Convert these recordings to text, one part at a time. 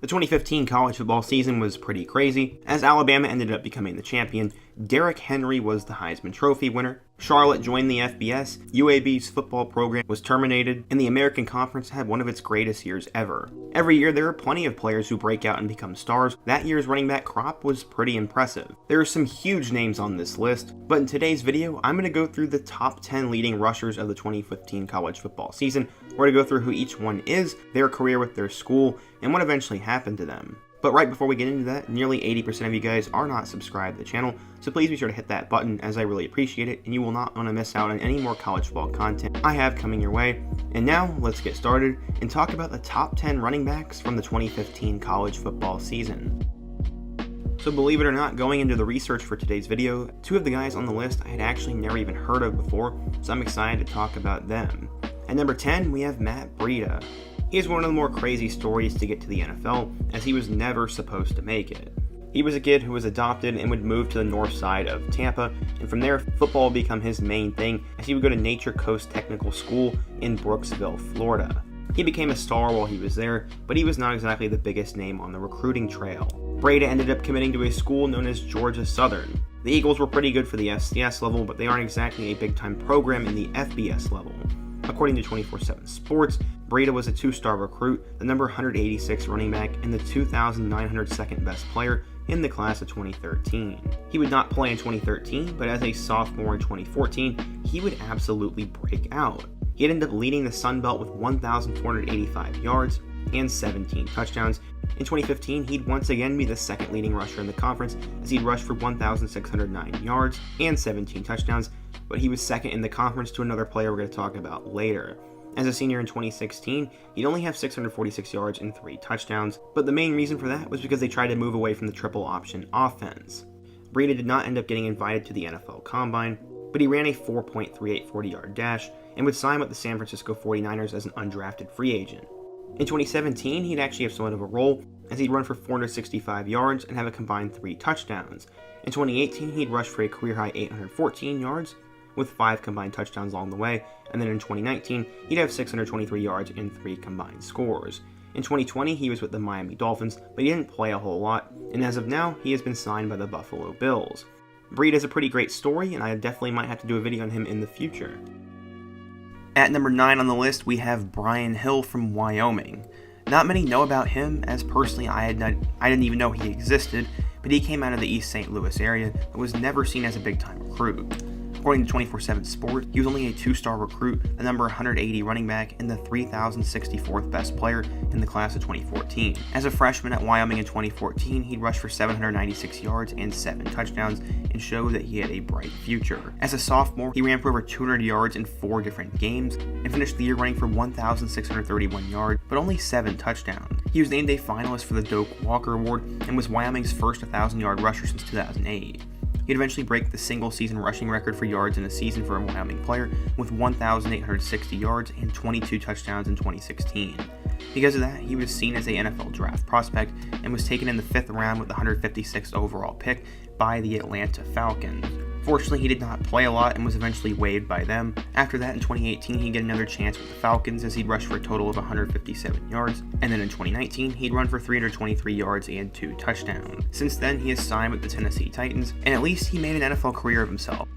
The 2015 college football season was pretty crazy, as Alabama ended up becoming the champion, Derrick Henry was the Heisman Trophy winner, Charlotte joined the FBS, UAB's football program was terminated, and the American Conference had one of its greatest years ever. Every year there are plenty of players who break out and become stars. That year's running back crop was pretty impressive. There are some huge names on this list, but in today's video, I'm going to go through the top 10 leading rushers of the 2015 college football season. We're going to go through who each one is, their career with their school, and what eventually happened to them. But right before we get into that, nearly 80% of you guys are not subscribed to the channel, so please be sure to hit that button as I really appreciate it, and you will not want to miss out on any more college football content I have coming your way. And now, let's get started and talk about the top 10 running backs from the 2015 college football season. So believe it or not, going into the research for today's video, two of the guys on the list I had actually never even heard of before, so I'm excited to talk about them. At number 10, we have Matt Breida. He is one of the more crazy stories to get to the NFL, as he was never supposed to make it. He was a kid who was adopted and would move to the north side of Tampa, and from there, football would become his main thing, as he would go to Nature Coast Technical School in Brooksville, Florida. He became a star while he was there, but he was not exactly the biggest name on the recruiting trail. Breida ended up committing to a school known as Georgia Southern. The Eagles were pretty good for the FCS level, but they aren't exactly a big-time program in the FBS level. According to 24/7 Sports, Breida was a two-star recruit, the number 186 running back, and the 2,902nd best player in the class of 2013. He would not play in 2013, but as a sophomore in 2014, he would absolutely break out. He'd end up leading the Sun Belt with 1,485 yards and 17 touchdowns. In 2015, he'd once again be the second leading rusher in the conference, as he'd rush for 1,609 yards and 17 touchdowns, but he was second in the conference to another player we're going to talk about later. As a senior in 2016, he'd only have 646 yards and 3 touchdowns, but the main reason for that was because they tried to move away from the triple option offense. Breida did not end up getting invited to the NFL Combine, but he ran a 4.38 40-yard dash and would sign with the San Francisco 49ers as an undrafted free agent. In 2017, he'd actually have somewhat of a role, as he'd run for 465 yards and have a combined 3 touchdowns. In 2018, he'd rush for a career-high 814 yards, with 5 combined touchdowns along the way, and then in 2019, he'd have 623 yards and 3 combined scores. In 2020, he was with the Miami Dolphins, but he didn't play a whole lot, and as of now, he has been signed by the Buffalo Bills. Breida is a pretty great story, and I definitely might have to do a video on him in the future. At number 9 on the list, we have Brian Hill from Wyoming. Not many know about him, as personally I didn't even know he existed, but he came out of the East St. Louis area and was never seen as a big-time recruit. According to 24/7 Sports, he was only a 2-star recruit, the number 180 running back, and the 3,064th best player in the class of 2014. As a freshman at Wyoming in 2014, he'd rushed for 796 yards and 7 touchdowns and showed that he had a bright future. As a sophomore, he ran for over 200 yards in 4 different games and finished the year running for 1,631 yards, but only 7 touchdowns. He was named a finalist for the Doak Walker Award and was Wyoming's first 1,000-yard rusher since 2008. He'd eventually break the single-season rushing record for yards in a season for a Wyoming player with 1,860 yards and 22 touchdowns in 2016. Because of that, he was seen as a NFL draft prospect and was taken in the 5th round with the 156th overall pick by the Atlanta Falcons. Fortunately, he did not play a lot and was eventually waived by them. After that, in 2018, he'd get another chance with the Falcons as he'd rush for a total of 157 yards, and then in 2019, he'd run for 323 yards and 2 touchdowns. Since then, he has signed with the Tennessee Titans, and at least he made an NFL career of himself.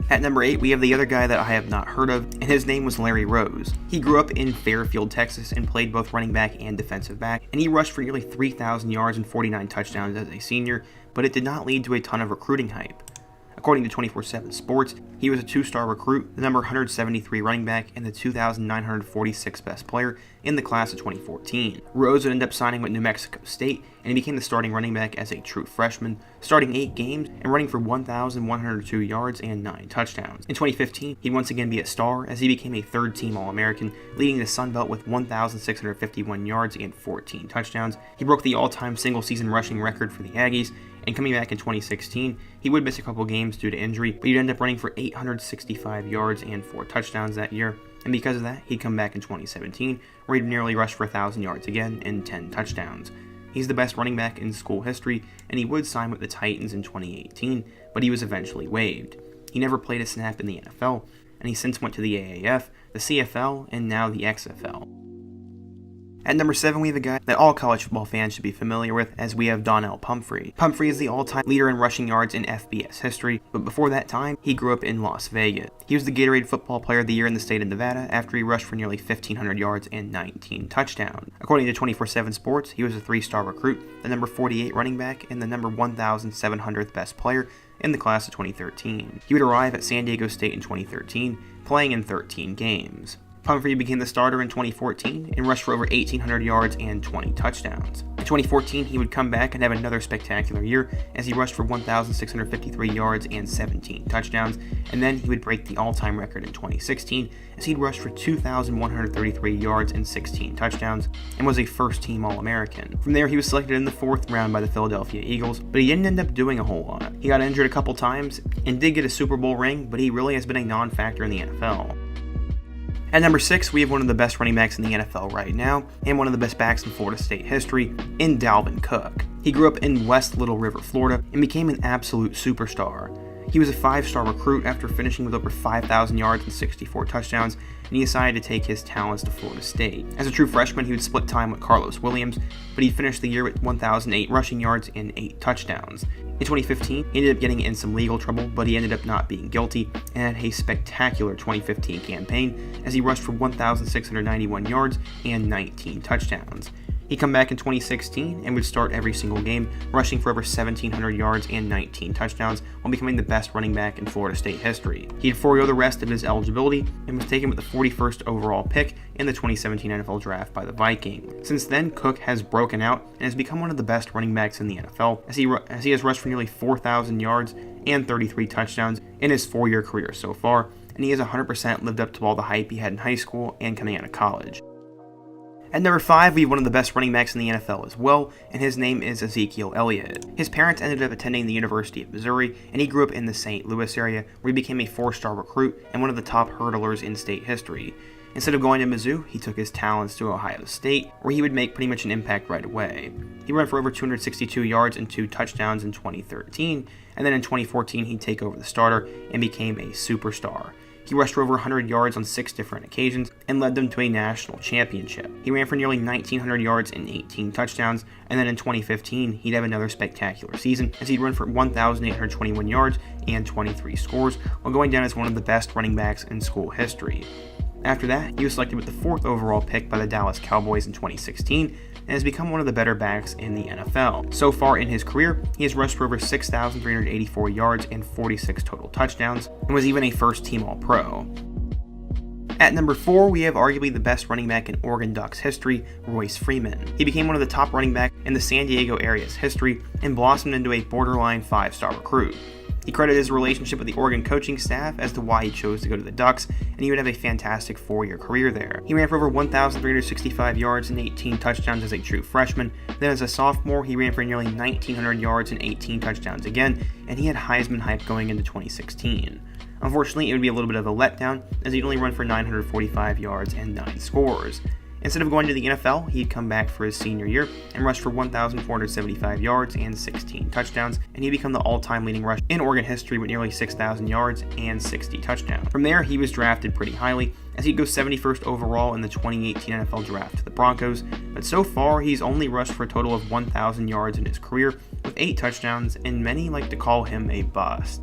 At number 8, we have the other guy that I have not heard of, and his name was Larry Rose. He grew up in Fairfield, Texas, and played both running back and defensive back, and he rushed for nearly 3,000 yards and 49 touchdowns as a senior, but it did not lead to a ton of recruiting hype. According to 24/7 Sports, he was a 2-star recruit, the number 173 running back, and the 2,946 best player in the class of 2014. Rose would end up signing with New Mexico State, and he became the starting running back as a true freshman, starting 8 games and running for 1,102 yards and 9 touchdowns. In 2015, he'd once again be a star as he became a 3rd-team All-American, leading the Sun Belt with 1,651 yards and 14 touchdowns. He broke the all-time single-season rushing record for the Aggies, and coming back in 2016, he would miss a couple games due to injury, but he'd end up running for 865 yards and 4 touchdowns that year, and because of that, he'd come back in 2017, where he'd nearly rush for 1,000 yards again and 10 touchdowns. He's the best running back in school history, and he would sign with the Titans in 2018, but he was eventually waived. He never played a snap in the NFL, and he since went to the AAF, the CFL, and now the XFL. At number 7, we have a guy that all college football fans should be familiar with, as we have Donnel Pumphrey. Pumphrey is the all-time leader in rushing yards in FBS history, but before that time, he grew up in Las Vegas. He was the Gatorade Football Player of the Year in the state of Nevada after he rushed for nearly 1,500 yards and 19 touchdowns. According to 24/7 Sports, he was a 3-star recruit, the number 48 running back, and the number 1,700th best player in the class of 2013. He would arrive at San Diego State in 2013, playing in 13 games. Pumphrey became the starter in 2014 and rushed for over 1,800 yards and 20 touchdowns. In 2014, he would come back and have another spectacular year as he rushed for 1,653 yards and 17 touchdowns, and then he would break the all-time record in 2016 as he'd rushed for 2,133 yards and 16 touchdowns and was a first-team All-American. From there, he was selected in the 4th round by the Philadelphia Eagles, but he didn't end up doing a whole lot. He got injured a couple times and did get a Super Bowl ring, but he really has been a non-factor in the NFL. At number 6, we have one of the best running backs in the NFL right now, and one of the best backs in Florida State history, in Dalvin Cook. He grew up in West Little River, Florida, and became an absolute superstar. He was a 5-star recruit after finishing with over 5,000 yards and 64 touchdowns, and he decided to take his talents to Florida State. As a true freshman, he would split time with Carlos Williams, but he finished the year with 1,008 rushing yards and 8 touchdowns. In 2015, he ended up getting in some legal trouble, but he ended up not being guilty and had a spectacular 2015 campaign as he rushed for 1,691 yards and 19 touchdowns. He'd come back in 2016 and would start every single game, rushing for over 1,700 yards and 19 touchdowns while becoming the best running back in Florida State history. He'd forego the rest of his eligibility and was taken with the 41st overall pick in the 2017 NFL Draft by the Vikings. Since then, Cook has broken out and has become one of the best running backs in the NFL as he has rushed for nearly 4,000 yards and 33 touchdowns in his 4-year career so far, and he has 100% lived up to all the hype he had in high school and coming out of college. At number 5, we have one of the best running backs in the NFL as well, and his name is Ezekiel Elliott. His parents ended up attending the University of Missouri, and he grew up in the St. Louis area, where he became a 4-star recruit and one of the top hurdlers in state history. Instead of going to Mizzou, he took his talents to Ohio State, where he would make pretty much an impact right away. He ran for over 262 yards and 2 touchdowns in 2013, and then in 2014 he'd take over the starter and became a superstar. He rushed for over 100 yards on 6 different occasions and led them to a national championship. He ran for nearly 1,900 yards and 18 touchdowns, and then in 2015, he'd have another spectacular season as he'd run for 1,821 yards and 23 scores, while going down as one of the best running backs in school history. After that, he was selected with the 4th overall pick by the Dallas Cowboys in 2016, and has become one of the better backs in the NFL. So far in his career, he has rushed for over 6,384 yards and 46 total touchdowns, and was even a first-team All-Pro. At number 4, we have arguably the best running back in Oregon Ducks history, Royce Freeman. He became one of the top running backs in the San Diego area's history, and blossomed into a borderline 5-star recruit. He credited his relationship with the Oregon coaching staff as to why he chose to go to the Ducks, and he would have a fantastic 4-year career there. He ran for over 1,365 yards and 18 touchdowns as a true freshman. Then as a sophomore, he ran for nearly 1,900 yards and 18 touchdowns again, and he had Heisman hype going into 2016. Unfortunately, it would be a little bit of a letdown, as he'd only run for 945 yards and 9 scores. Instead of going to the NFL, he'd come back for his senior year and rushed for 1,475 yards and 16 touchdowns, and he'd become the all-time leading rusher in Oregon history with nearly 6,000 yards and 60 touchdowns. From there, he was drafted pretty highly, as he'd go 71st overall in the 2018 NFL Draft to the Broncos, but so far, he's only rushed for a total of 1,000 yards in his career with 8 touchdowns, and many like to call him a bust.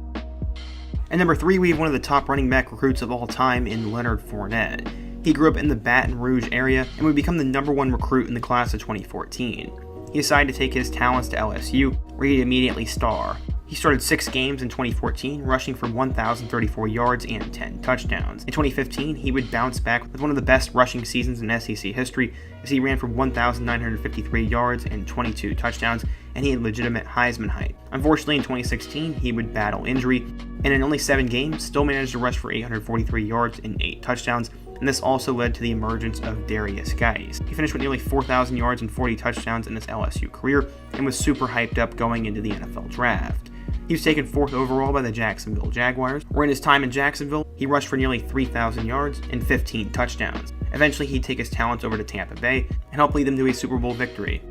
At number 3, we have one of the top running back recruits of all time in Leonard Fournette. He grew up in the Baton Rouge area and would become the number 1 recruit in the class of 2014. He decided to take his talents to LSU, where he'd immediately star. He started 6 games in 2014, rushing for 1,034 yards and 10 touchdowns. In 2015, he would bounce back with one of the best rushing seasons in SEC history, as he ran for 1,953 yards and 22 touchdowns, and he had legitimate Heisman hype. Unfortunately, in 2016, he would battle injury, and in only 7 games, still managed to rush for 843 yards and 8 touchdowns, and this also led to the emergence of Derrick. He finished with nearly 4,000 yards and 40 touchdowns in his LSU career, and was super hyped up going into the NFL Draft. He was taken 4th overall by the Jacksonville Jaguars, where in his time in Jacksonville, he rushed for nearly 3,000 yards and 15 touchdowns. Eventually, he'd take his talents over to Tampa Bay and help lead them to a Super Bowl victory.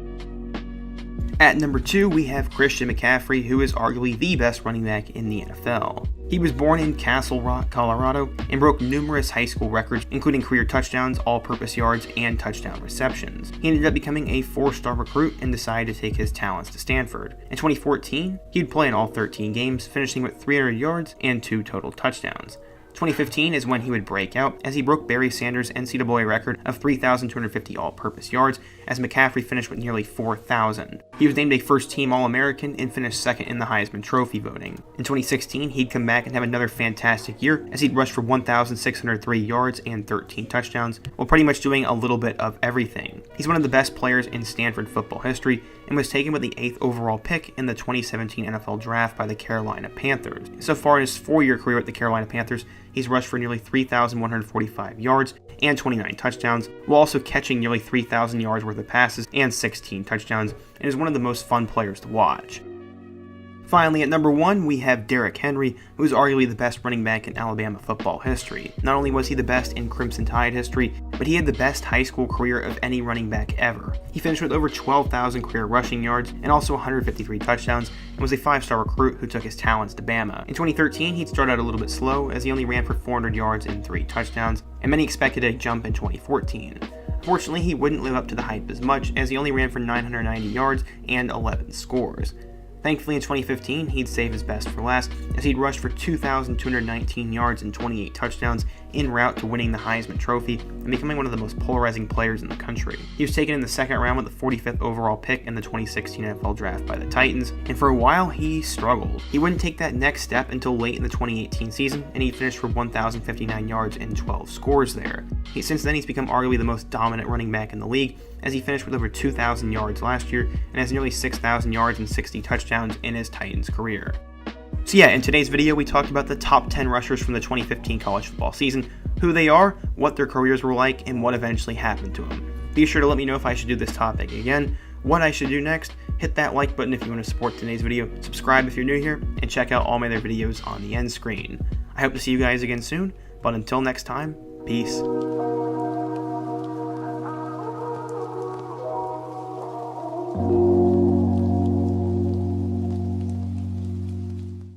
At number 2, we have Christian McCaffrey, who is arguably the best running back in the NFL. He was born in Castle Rock, Colorado, and broke numerous high school records, including career touchdowns, all-purpose yards, and touchdown receptions. He ended up becoming a 4-star recruit and decided to take his talents to Stanford. In 2014, he'd play in all 13 games, finishing with 300 yards and 2 total touchdowns. 2015 is when he would break out, as he broke Barry Sanders' NCAA record of 3,250 all-purpose yards, as McCaffrey finished with nearly 4,000. He was named a first-team All-American and finished second in the Heisman Trophy voting. In 2016, he'd come back and have another fantastic year, as he'd rush for 1,603 yards and 13 touchdowns, while pretty much doing a little bit of everything. He's one of the best players in Stanford football history, and was taken with the 8th overall pick in the 2017 NFL Draft by the Carolina Panthers. So far in his 4-year career with the Carolina Panthers, he's rushed for nearly 3,145 yards and 29 touchdowns, while also catching nearly 3,000 yards worth of passes and 16 touchdowns, and is one of the most fun players to watch. Finally, at number 1, we have Derrick Henry, who is arguably the best running back in Alabama football history. Not only was he the best in Crimson Tide history, but he had the best high school career of any running back ever. He finished with over 12,000 career rushing yards and also 153 touchdowns, and was a 5-star recruit who took his talents to Bama. In 2013, he'd start out a little bit slow, as he only ran for 400 yards and 3 touchdowns, and many expected a jump in 2014. Fortunately, he wouldn't live up to the hype as much, as he only ran for 990 yards and 11 scores. Thankfully, in 2015, he'd save his best for last, as he'd rushed for 2,219 yards and 28 touchdowns en route to winning the Heisman Trophy and becoming one of the most polarizing players in the country. He was taken in the 2nd round with the 45th overall pick in the 2016 NFL Draft by the Titans, and for a while, he struggled. He wouldn't take that next step until late in the 2018 season, and he finished for 1,059 yards and 12 scores there. Since then, he's become arguably the most dominant running back in the league, as he finished with over 2,000 yards last year and has nearly 6,000 yards and 60 touchdowns in his Titans career. So yeah, in today's video, we talked about the top 10 rushers from the 2015 college football season, who they are, what their careers were like, and what eventually happened to them. Be sure to let me know if I should do this topic again, what I should do next, hit that like button if you want to support today's video, subscribe if you're new here, and check out all my other videos on the end screen. I hope to see you guys again soon, but until next time, peace.